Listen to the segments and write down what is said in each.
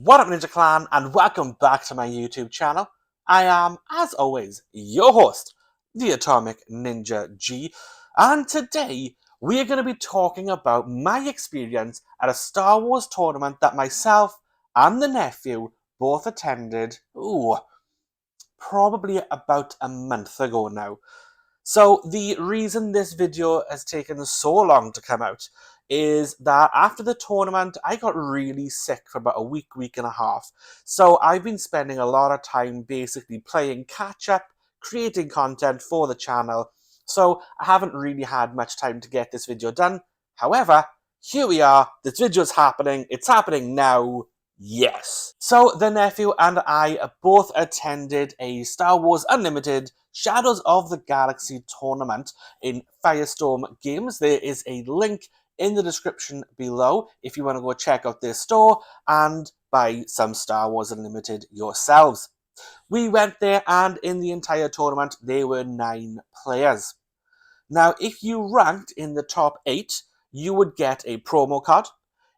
What up, Ninja Clan, and welcome back to my YouTube channel. I am, as always, your host, the Atomic Ninja G, and today we are going to be talking about my experience at a Star Wars tournament that myself and the nephew both attended, probably about a month ago now. So the reason this video has taken so long to come out is that after the tournament, I got really sick for about a week and a half. So I've been spending a lot of time basically playing catch up, creating content for the channel. So I haven't really had much time to get this video done. However, here we are. This video is happening. It's happening now. Yes. So the nephew and I both attended a Star Wars Unlimited Shadows of the Galaxy tournament in Firestorm Games. There is a link in the description below if you want to go check out their store and buy some Star Wars Unlimited yourselves. We went there, and in the entire tournament there were 9 players. Now, if you ranked in the top 8, you would get a promo card.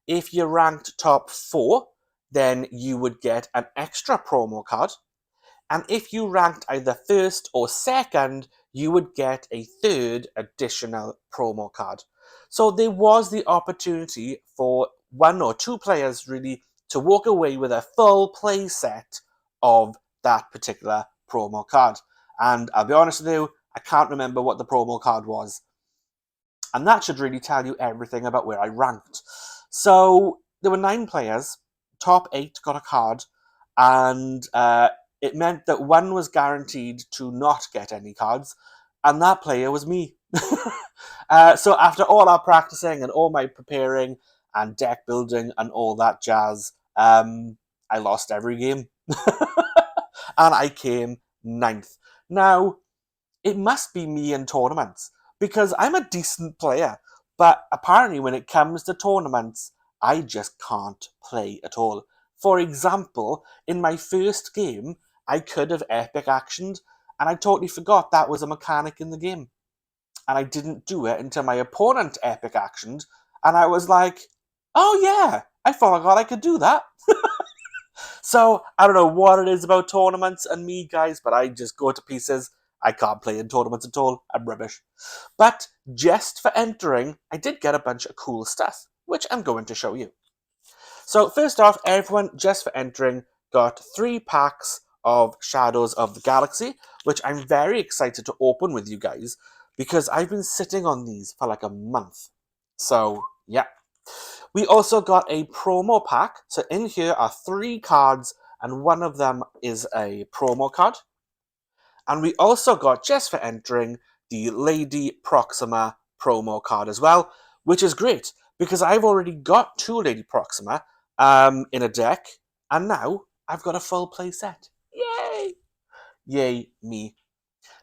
If you ranked top 4, then you would get an extra promo card. And if you ranked either first or second, you would get a third additional promo card. So there was the opportunity for 1 or 2 players really to walk away with a full play set of that particular promo card. And I'll be honest with you, I can't remember what the promo card was. And that should really tell you everything about where I ranked. So there were 9 players. Top 8 got a card, and it meant that 1 was guaranteed to not get any cards, and that player was me. So after all our practicing and all my preparing and deck building and all that jazz, I lost every game. And I came 9th. Now, it must be me in tournaments, because I'm a decent player, but apparently when it comes to tournaments, I just can't play at all. For example, in my first game, I could have epic actioned, and I totally forgot that was a mechanic in the game. And I didn't do it until my opponent epic actioned, and I was like, oh yeah, I forgot I could do that. So, I don't know what it is about tournaments and me, guys, but I just go to pieces. I can't play in tournaments at all. I'm rubbish. But just for entering, I did get a bunch of cool stuff, which I'm going to show you. So first off, everyone, just for entering, got 3 packs of Shadows of the Galaxy, which I'm very excited to open with you guys, because I've been sitting on these for like a month. So, yeah. We also got a promo pack. So in here are 3 cards, and one of them is a promo card. And we also got, just for entering, the Lady Proxima promo card as well, which is great, because I've already got 2 Lady Proxima in a deck, and now I've got a full play set. Yay! Yay me.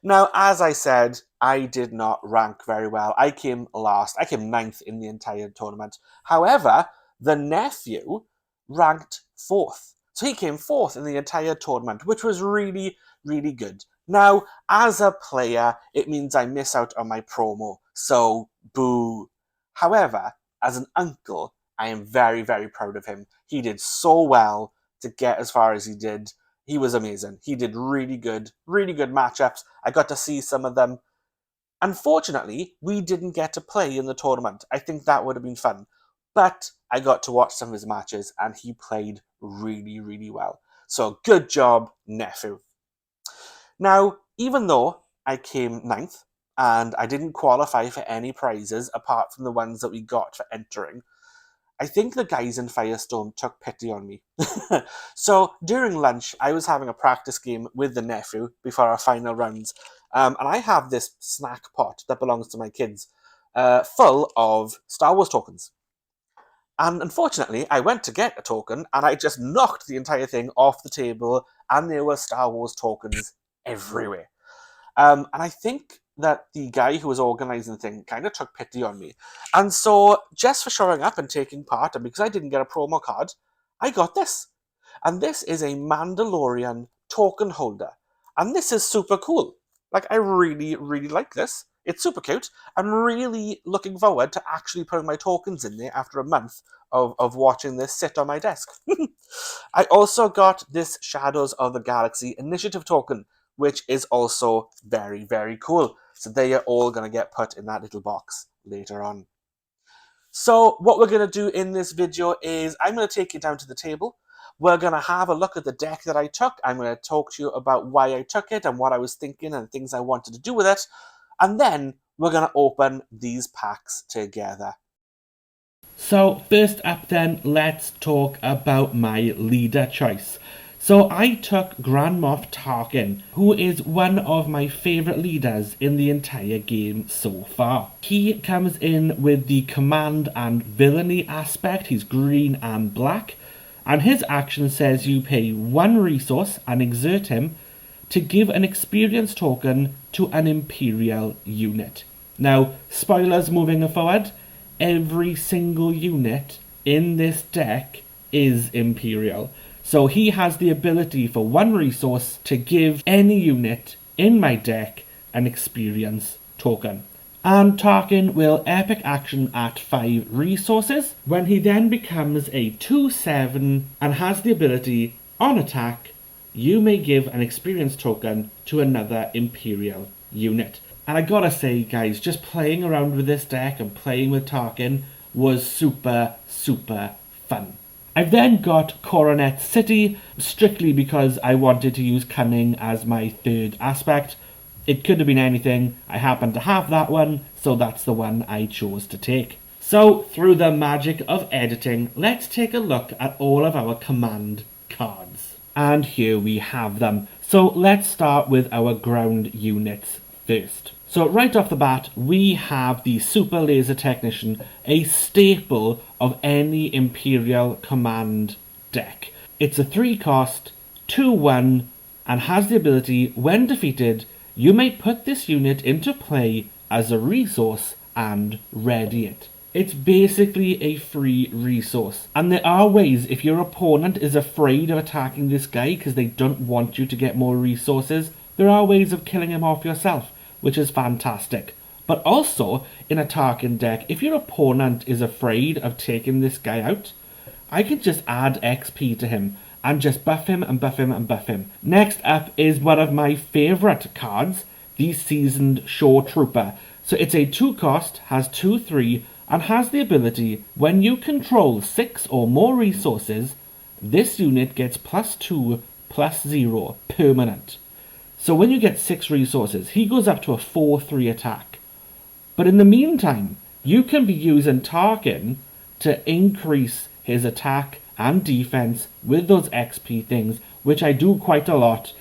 Now, as I said, I did not rank very well. I came last. I came 9th in the entire tournament. However, the nephew ranked 4th. So he came 4th in the entire tournament, which was really, really good. Now, as a player, it means I miss out on my promo. So, boo. However, as an uncle, I am very, very proud of him. He did so well to get as far as he did. He was amazing. He did really good matchups. I got to see some of them. Unfortunately, we didn't get to play in the tournament. I think that would have been fun. But I got to watch some of his matches, and he played really, really well. So good job, nephew. Now, even though I came 9th, and I didn't qualify for any prizes apart from the ones that we got for entering, I think the guys in Firestorm took pity on me. So during lunch, I was having a practice game with the nephew before our final rounds. And I have this snack pot that belongs to my kids, full of Star Wars tokens. And unfortunately, I went to get a token, and I just knocked the entire thing off the table, and there were Star Wars tokens everywhere. And I think that the guy who was organising the thing kind of took pity on me. And so, just for showing up and taking part, and because I didn't get a promo card, I got this. And this is a Mandalorian token holder. And this is super cool. Like, I really, really like this. It's super cute. I'm really looking forward to actually putting my tokens in there after a month of watching this sit on my desk. I also got this Shadows of the Galaxy Initiative token, which is also very, very cool. So they are all going to get put in that little box later on. So what we're going to do in this video is I'm going to take you down to the table. We're going to have a look at the deck that I took. I'm going to talk to you about why I took it and what I was thinking and things I wanted to do with it. And then we're going to open these packs together. So first up then, let's talk about my leader choice. So I took Grand Moff Tarkin, who is one of my favourite leaders in the entire game so far. He comes in with the command and villainy aspect. He's green and black, and his action says you pay 1 resource and exert him to give an experience token to an Imperial unit. Now, spoilers moving forward, every single unit in this deck is Imperial. So he has the ability for 1 resource to give any unit in my deck an experience token. And Tarkin will epic action at 5 resources when he then becomes a 2/7 and has the ability, on attack, you may give an experience token to another Imperial unit. And I gotta say, guys, just playing around with this deck and playing with Tarkin was super, super fun. I've then got Coronet City, strictly because I wanted to use Cunning as my 3rd aspect. It could have been anything, I happen to have that one, so that's the one I chose to take. So, through the magic of editing, let's take a look at all of our command cards. And here we have them. So let's start with our ground units first. So right off the bat, we have the Super Laser Technician, a staple of any Imperial Command deck. It's a 3-cost, 2/1, and has the ability, when defeated, you may put this unit into play as a resource and ready it. It's basically a free resource. And there are ways, if your opponent is afraid of attacking this guy because they don't want you to get more resources, there are ways of killing him off yourself, which is fantastic. But also, in a Tarkin deck, if your opponent is afraid of taking this guy out, I can just add XP to him and just buff him and buff him and buff him. Next up is one of my favourite cards, the Seasoned Shore Trooper. So it's a 2-cost, has 2/3, and has the ability, when you control 6 or more resources, this unit gets +2/+0 permanent. So when you get 6 resources, he goes up to a 4/3 attack. But in the meantime, you can be using Tarkin to increase his attack and defense with those XP things, which I do quite a lot.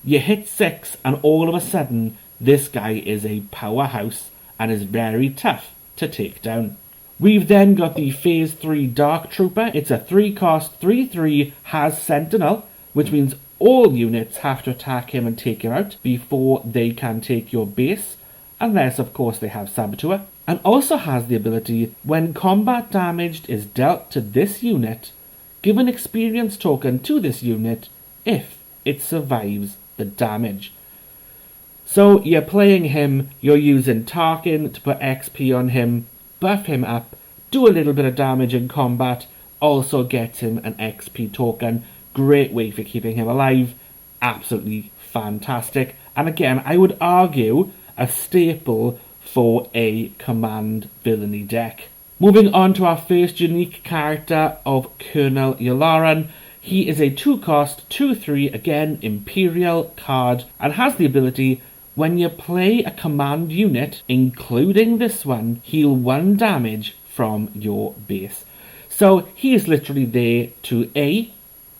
You hit 6 and all of a sudden, this guy is a powerhouse and is very tough to take down. We've then got the Phase 3 Dark Trooper. It's a 3-cost, 3/3, has Sentinel, which means all units have to attack him and take him out before they can take your base, unless of course they have Saboteur, and also has the ability, when combat damage is dealt to this unit, give an experience token to this unit if it survives the damage. So you're playing him, you're using Tarkin to put XP on him, buff him up, do a little bit of damage in combat, also gets him an XP token. Great way for keeping him alive. Absolutely fantastic. And again, I would argue a staple for a command villainy deck. Moving on to our first unique character of Colonel Yularen. He is a 2-cost, 2/3, again Imperial card, and has the ability, when you play a command unit, including this one, heal 1 damage from your base. So he is literally there to A,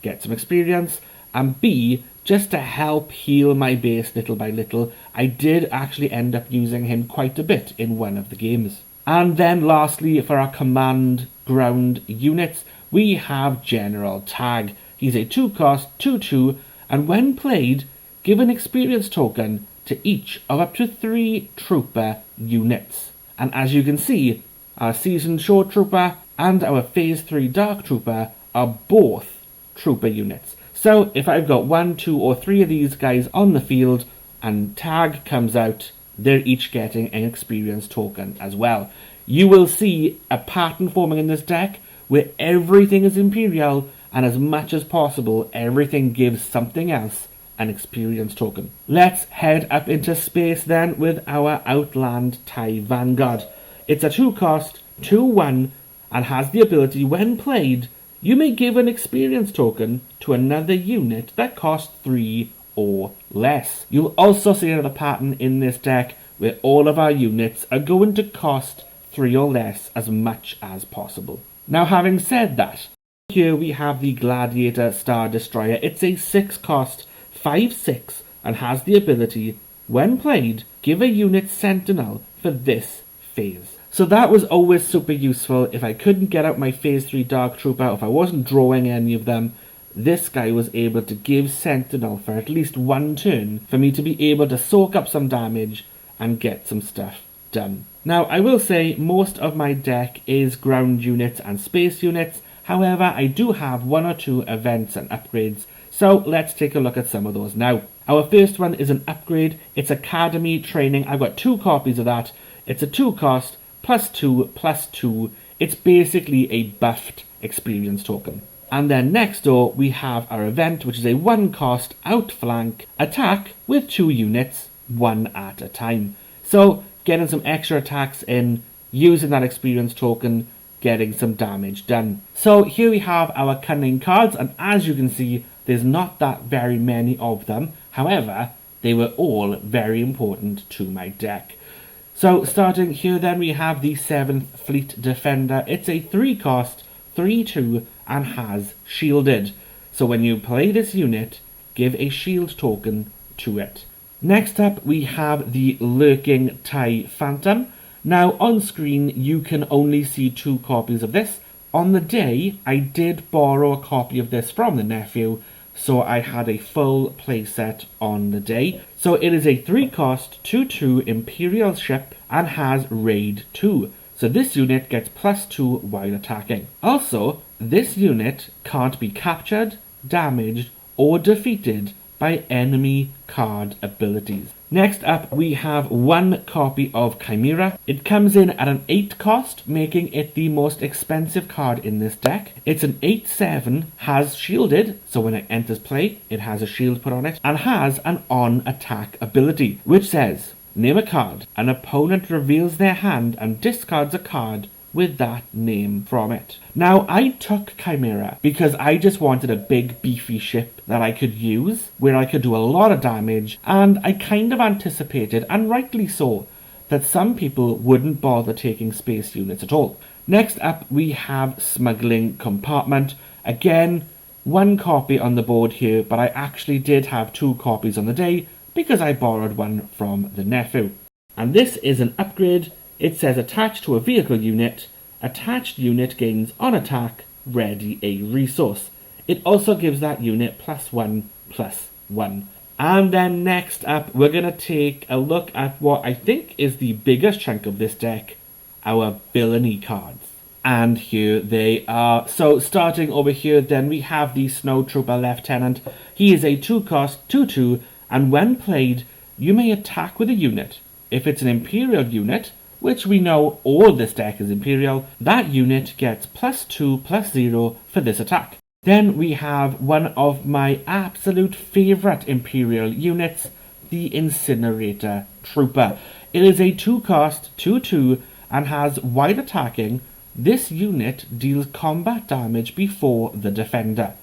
get some experience, and B, just to help heal my base little by little. I did actually end up using him quite a bit in one of the games. And then lastly, for our command ground units, we have General Tag. He's a 2-cost, 2/2, and when played, give an experience token to each of up to 3 trooper units. And as you can see, our Seasoned Shore Trooper and our Phase 3 Dark Trooper are both trooper units. So if I've got 1, 2, or 3 of these guys on the field and Tag comes out, they're each getting an experience token as well. You will see a pattern forming in this deck where everything is Imperial, and as much as possible, everything gives something else an experience token. Let's head up into space then with our Outland TIE Vanguard. It's a 2-cost, 2/1, and has the ability, when played, you may give an experience token to another unit that costs 3 or less. You'll also see another pattern in this deck where all of our units are going to cost 3 or less as much as possible. Now, having said that, here we have the Gladiator Star Destroyer. It's a 6-cost, 5/6, and has the ability, when played, give a unit Sentinel for this phase. So that was always super useful. If I couldn't get out my phase 3 Dark Trooper, if I wasn't drawing any of them, this guy was able to give Sentinel for at least 1 turn for me to be able to soak up some damage and get some stuff done. Now, I will say most of my deck is ground units and space units. However, I do have 1 or 2 events and upgrades, so let's take a look at some of those now. Our first one is an upgrade. It's Academy Training. I've got 2 copies of that. It's a 2-cost, +2/+2. It's basically a buffed experience token. And then next door we have our event, which is a 1-cost outflank attack with 2 units, 1 at a time. So getting some extra attacks in, using that experience token, getting some damage done. So here we have our cunning cards, and as you can see, there's not that very many of them. However, they were all very important to my deck. So starting here then we have the 7th Fleet Defender. It's a 3-cost, 3/2, and has shielded. So when you play this unit, give a shield token to it. Next up we have the Lurking TIE Phantom. Now on screen you can only see 2 copies of this. On the day I did borrow a copy of this from the nephew, so I had a full playset on the day. So it is a 3-cost, 2/2 Imperial ship and has Raid 2. So this unit gets +2 while attacking. Also, this unit can't be captured, damaged, or defeated by enemy card abilities. Next up, we have 1 copy of Chimera. It comes in at an 8-cost, making it the most expensive card in this deck. It's an 8/7, has shielded, so when it enters play, it has a shield put on it, and has an on-attack ability, which says, name a card. An opponent reveals their hand and discards a card with that name from it. Now, I took Chimera because I just wanted a big beefy ship that I could use, where I could do a lot of damage, and I kind of anticipated, and rightly so, that some people wouldn't bother taking space units at all. Next up, we have Smuggling Compartment. Again, 1 copy on the board here, but I actually did have 2 copies on the day because I borrowed 1 from the nephew. And this is an upgrade. It says attached to a vehicle unit, attached unit gains on attack, ready a resource. It also gives that unit +1/+1. And then next up, we're going to take a look at what I think is the biggest chunk of this deck, our villainy cards. And here they are. So starting over here, then we have the Snowtrooper Lieutenant. He is a 2-cost, 2/2, and when played, you may attack with a unit. If it's an Imperial unit, which we know all this deck is Imperial, that unit gets +2/+0 for this attack. Then we have one of my absolute favourite Imperial units, the Incinerator Trooper. It is a 2-cost, 2/2, and has wide attacking. This unit deals combat damage before the defender.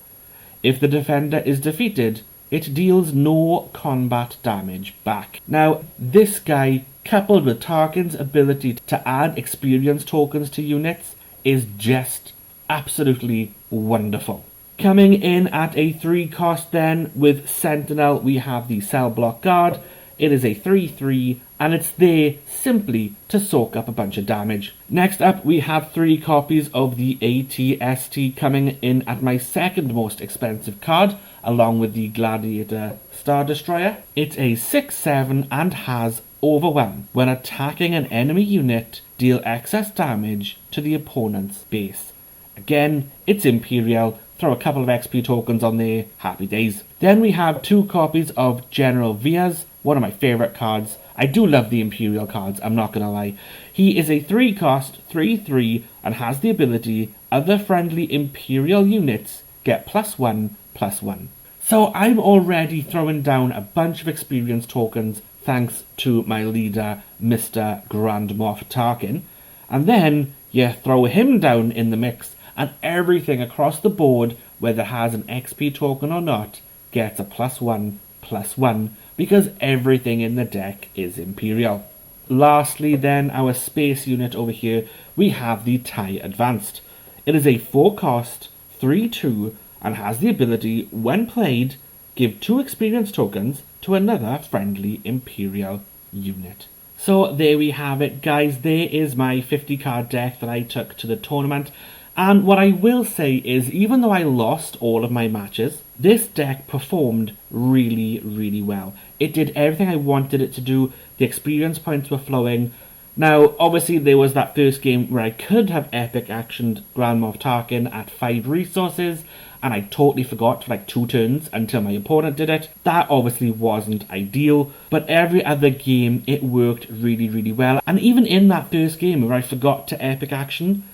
If the defender is defeated, it deals no combat damage back. Now, this guy, coupled with Tarkin's ability to add experience tokens to units, is just absolutely wonderful. Coming in at a 3-cost then, with Sentinel, we have the Cell Block Guard. It is a 3/3, and it's there simply to soak up a bunch of damage. Next up, we have 3 copies of the AT-ST coming in at my second most expensive card, along with the Gladiator Star Destroyer. It's a 6/7 and has Overwhelm. When attacking an enemy unit, deal excess damage to the opponent's base. Again, it's Imperial. Throw a couple of XP tokens on there, happy days. Then we have 2 copies of General Vias. one of my favourite cards. I do love the Imperial cards, I'm not gonna lie. He is a 3-cost, 3/3, and has the ability, other friendly Imperial units get +1/+1. So I'm already throwing down a bunch of experience tokens thanks to my leader, Mr. Grand Moff Tarkin. And then you throw him down in the mix, and everything across the board, whether it has an XP token or not, gets a +1/+1, because everything in the deck is Imperial. Lastly then, our space unit over here, we have the TIE Advanced. It is a 4-cost, 3/2, and has the ability, when played, give 2 experience tokens to another friendly Imperial unit. So there we have it, guys. There is my 50 card deck that I took to the tournament. And what I will say is, even though I lost all of my matches, this deck performed really, really well. It did everything I wanted it to do. The experience points were flowing. Now, obviously, there was that first game where I could have epic actioned Grand Moff Tarkin at 5 resources, and I totally forgot for like 2 turns until my opponent did it. That obviously wasn't ideal, but every other game, it worked really, really well. And even in that first game where I forgot to epic action,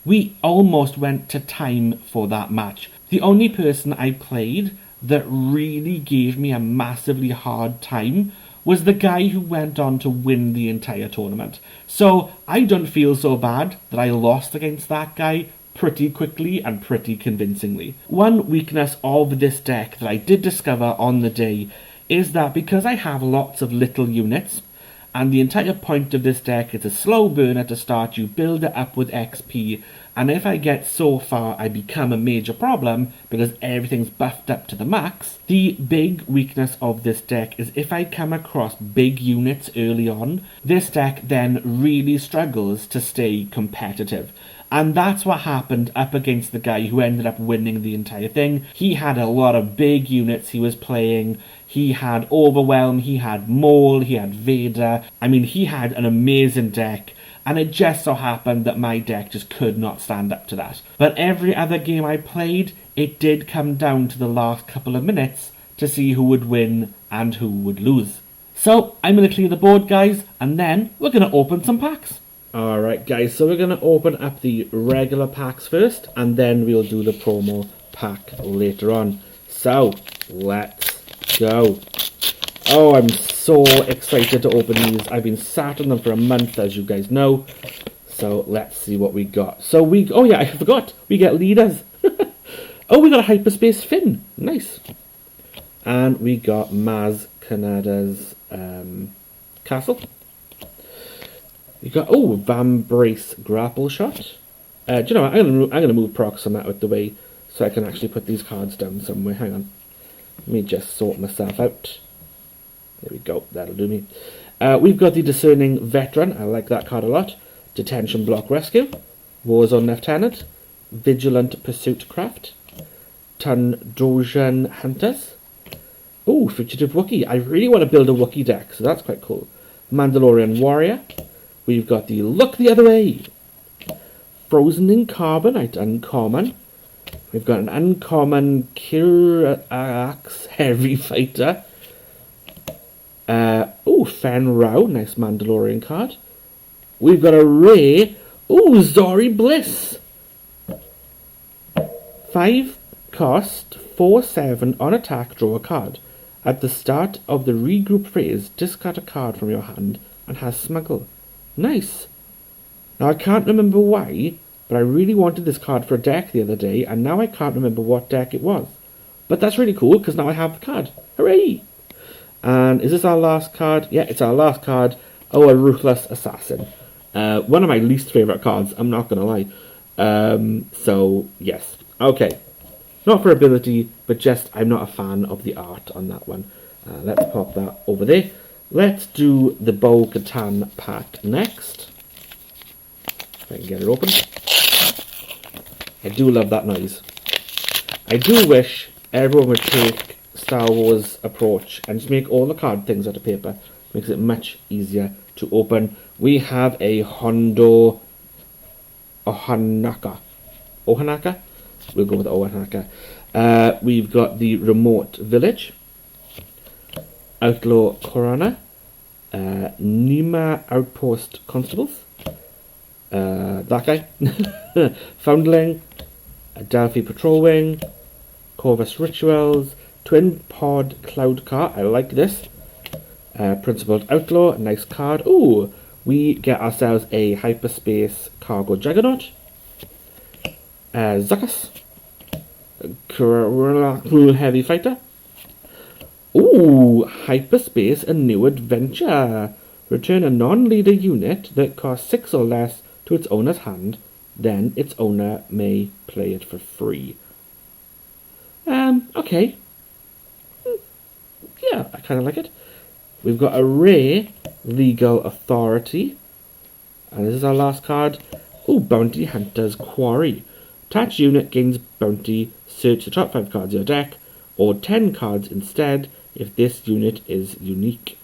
we almost went to time for that match. The only person I played that really gave me a massively hard time was the guy who went on to win the entire tournament. So I don't feel so bad that I lost against that guy pretty quickly and pretty convincingly. One weakness of this deck that I did discover on the day is that because I have lots of little units, and the entire point of this deck is a slow burner to start, you build it up with XP, and if I get so far I become a major problem because everything's buffed up to the max. The big weakness of this deck is if I come across big units early on, this deck then really struggles to stay competitive. And that's what happened up against the guy who ended up winning the entire thing. He had a lot of big units he was playing. He had Overwhelm, he had Maul, he had Vader. I mean, he had an amazing deck. And it just so happened that my deck just could not stand up to that. But every other game I played, it did come down to the last couple of minutes to see who would win and who would lose. So, I'm going to clear the board, guys, and then we're going to open some packs. Alright guys, so we're going to open up the regular packs first, and then we'll do the promo pack later on. So, let's go. Oh, I'm so excited to open these. I've been sat on them for a month, as you guys know. So, let's see what we got. So, oh yeah, I forgot. We get leaders. Oh, we got a Hyperspace Finn. Nice. And we got Maz Kanata's castle. You got Vambrace Grapple Shot. Do you know what? I'm gonna move Proxima out the way so I can actually put these cards down somewhere. Hang on. Let me just sort myself out. There we go. That'll do me. We've got the Discerning Veteran. I like that card a lot. Detention Block Rescue. Warzone Lieutenant. Vigilant Pursuit Craft. Tundrojan Hunters. Oh, Fugitive Wookiee. I really want to build a Wookiee deck, so that's quite cool. Mandalorian Warrior. We've got the Look the Other Way. Frozen in Carbonite, uncommon. We've got an uncommon Kirax Heavy Fighter. Fen Rao, nice Mandalorian card. We've got a rare, Zori Bliss. 5 cost, 4/7 on attack, draw a card. At the start of the regroup phase, discard a card from your hand and has Smuggle. Nice. Now I can't remember why, but I really wanted this card for a deck the other day, and now I can't remember what deck it was. But that's really cool, because now I have the card. Hooray! And is this our last card? Yeah, it's our last card. Oh, a Ruthless Assassin. One of my least favourite cards, I'm not going to lie. So, yes. Okay. Not for ability, but just I'm not a fan of the art on that one. Let's pop that over there. Let's do the Bo-Katan pack next. If I can get it open. I do love that noise. I do wish everyone would take Star Wars approach and just make all the card things out of paper. Makes it much easier to open. We have a Hondo Ohanaka. Ohanaka? We'll go with Ohanaka. We've got the Remote Village. Outlaw Coroner, Nima Outpost Constables, that guy, Foundling, Delphi Patrol Wing, Corvus Rituals, Twin Pod Cloud Car, I like this, Principled Outlaw, nice card. Ooh, we get ourselves a Hyperspace Cargo Juggernaut, Zuckus, Heavy Fighter. Ooh, Hyperspace, a new adventure. Return a non-leader unit that costs 6 or less to its owner's hand, then its owner may play it for free. Okay. Yeah, I kind of like it. We've got Array, Legal Authority. And this is our last card. Ooh, Bounty Hunter's Quarry. Attached unit gains bounty, search the top 5 cards of your deck, or 10 cards instead if this unit is unique.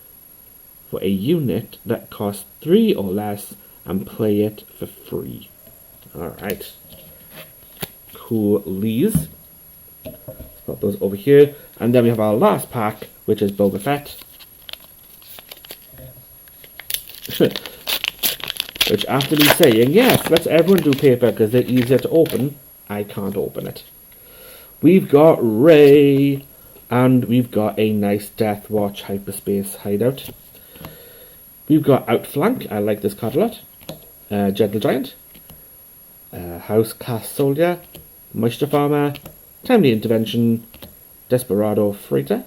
For a unit that costs 3 or less, and play it for free. Alright. Cool. Let's put those over here. And then we have our last pack, which is Boba Fett. Which, after me saying, yes, let's everyone do paper because they're easier to open, I can't open it. We've got Rey, and we've got a nice Death Watch Hyperspace hideout. We've got Outflank, I like this card a lot. Gentle Giant, House Cast Soldier, Moisture Farmer, Timely Intervention, Desperado Freighter,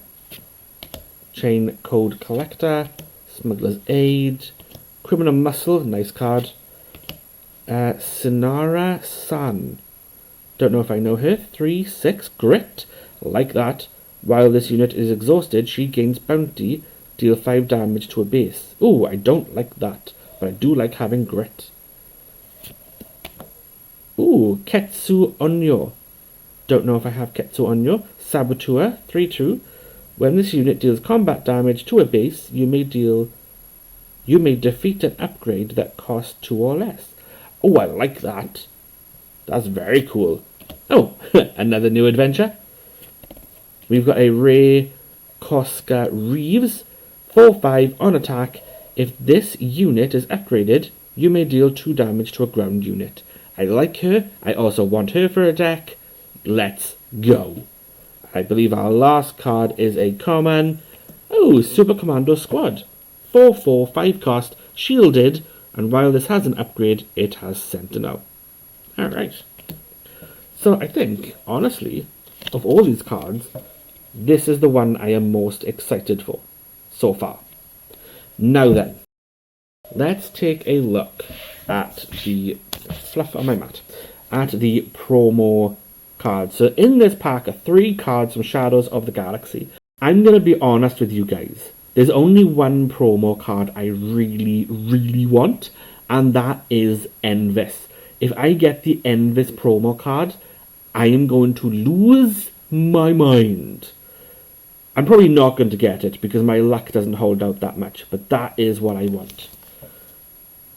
Chain Code Collector, Smuggler's Aid, Criminal Muscle, nice card, Sinara San, don't know if I know her, 3/6 Grit, like that. While this unit is exhausted, she gains bounty, deal 5 damage to a base. Ooh, I don't like that, but I do like having Grit. Ooh, Ketsu Onyo. Don't know if I have Ketsu Onyo. Saboteur, 3/2. When this unit deals combat damage to a base, you may defeat an upgrade that costs 2 or less. Oh, I like that. That's very cool. Oh, another new adventure. We've got a Rey Koska Reeves, 4/5 on attack. If this unit is upgraded, you may deal 2 damage to a ground unit. I like her. I also want her for a deck. Let's go. I believe our last card is a common. Oh, Super Commando Squad. 4/4, 5 cost, shielded, and while this has an upgrade, it has Sentinel. Alright. So I think, honestly, of all these cards, this is the one I am most excited for, so far. Now then, let's take a look at the fluff on my mat, at the promo cards. So in this pack are 3 cards from Shadows of the Galaxy. I'm going to be honest with you guys. There's only one promo card I really, really want, and that is Envis. If I get the Envis promo card, I am going to lose my mind. I'm probably not going to get it because my luck doesn't hold out that much, but that is what I want.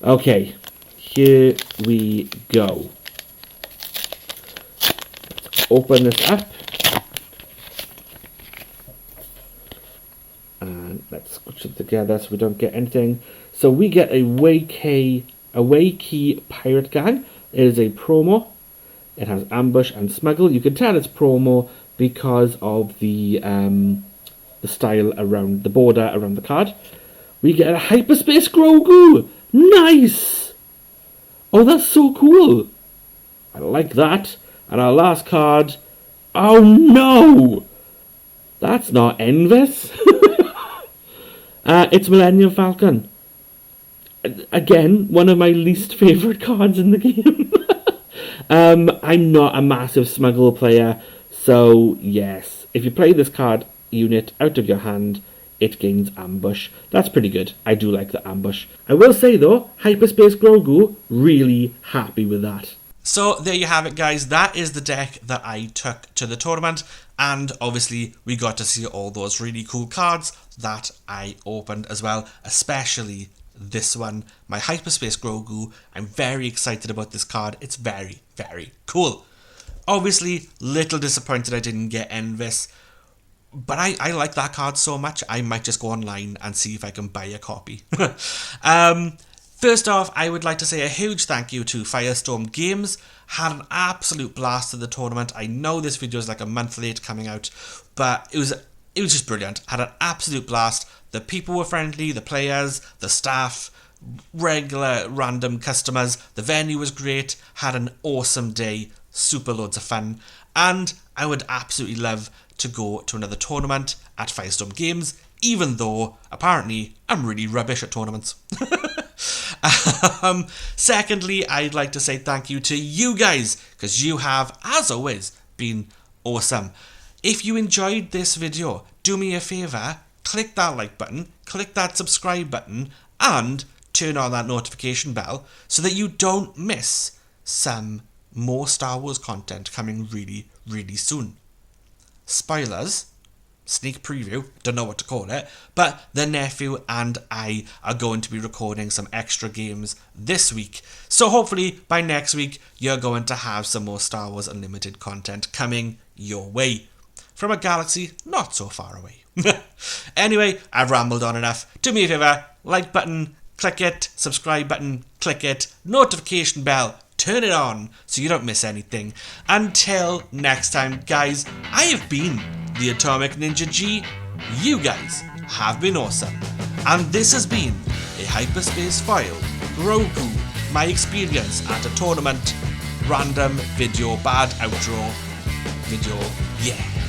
Okay, here we go. Let's open this up. And let's squish it together so we don't get anything. So we get a Waikiki Pirate Gang. It is a promo. It has ambush and smuggle. You can tell it's promo because of the style around the border around the card. We get a Hyperspace Grogu. Nice. Oh, that's so cool. I like that. And our last card. Oh no, that's not Envis. It's Millennium Falcon. Again, one of my least favourite cards in the game. I'm not a massive smuggle player, so yes, if you play this card unit out of your hand, it gains ambush. That's pretty good. I do like the ambush. I will say though, Hyperspace Grogu, really happy with that. So there you have it, guys. That is the deck that I took to the tournament, and obviously we got to see all those really cool cards that I opened as well, especially this one, my Hyperspace Grogu. I'm very excited about this card. It's very, very cool. Obviously, little disappointed I didn't get Envis, But I like that card so much, I might just go online and see if I can buy a copy. First off, I would like to say a huge thank you to Firestorm Games. Had an absolute blast at the tournament. I know this video is like a month late coming out, but it was just brilliant. Had an absolute blast. The people were friendly, the players, the staff, regular random customers. The venue was great. Had an awesome day. Super loads of fun. And I would absolutely love to go to another tournament at Firestorm Games, even though apparently I'm really rubbish at tournaments. Secondly, I'd like to say thank you to you guys, because you have, as always, been awesome. If you enjoyed this video, do me a favour, click that like button, click that subscribe button, and turn on that notification bell so that you don't miss some more Star Wars content coming really, really soon. Spoilers, sneak preview, don't know what to call it, but the nephew and I are going to be recording some extra games this week. So hopefully by next week, you're going to have some more Star Wars Unlimited content coming your way from a galaxy not so far away. Anyway, I've rambled on enough. Do me a favour, like button, click it, subscribe button, click it, notification bell, turn it on so you don't miss anything. Until next time, guys, I have been the Atomic Ninja G. You guys have been awesome. And this has been a Hyperspace File Grogu, my experience at a tournament, random video, bad outro video, yeah.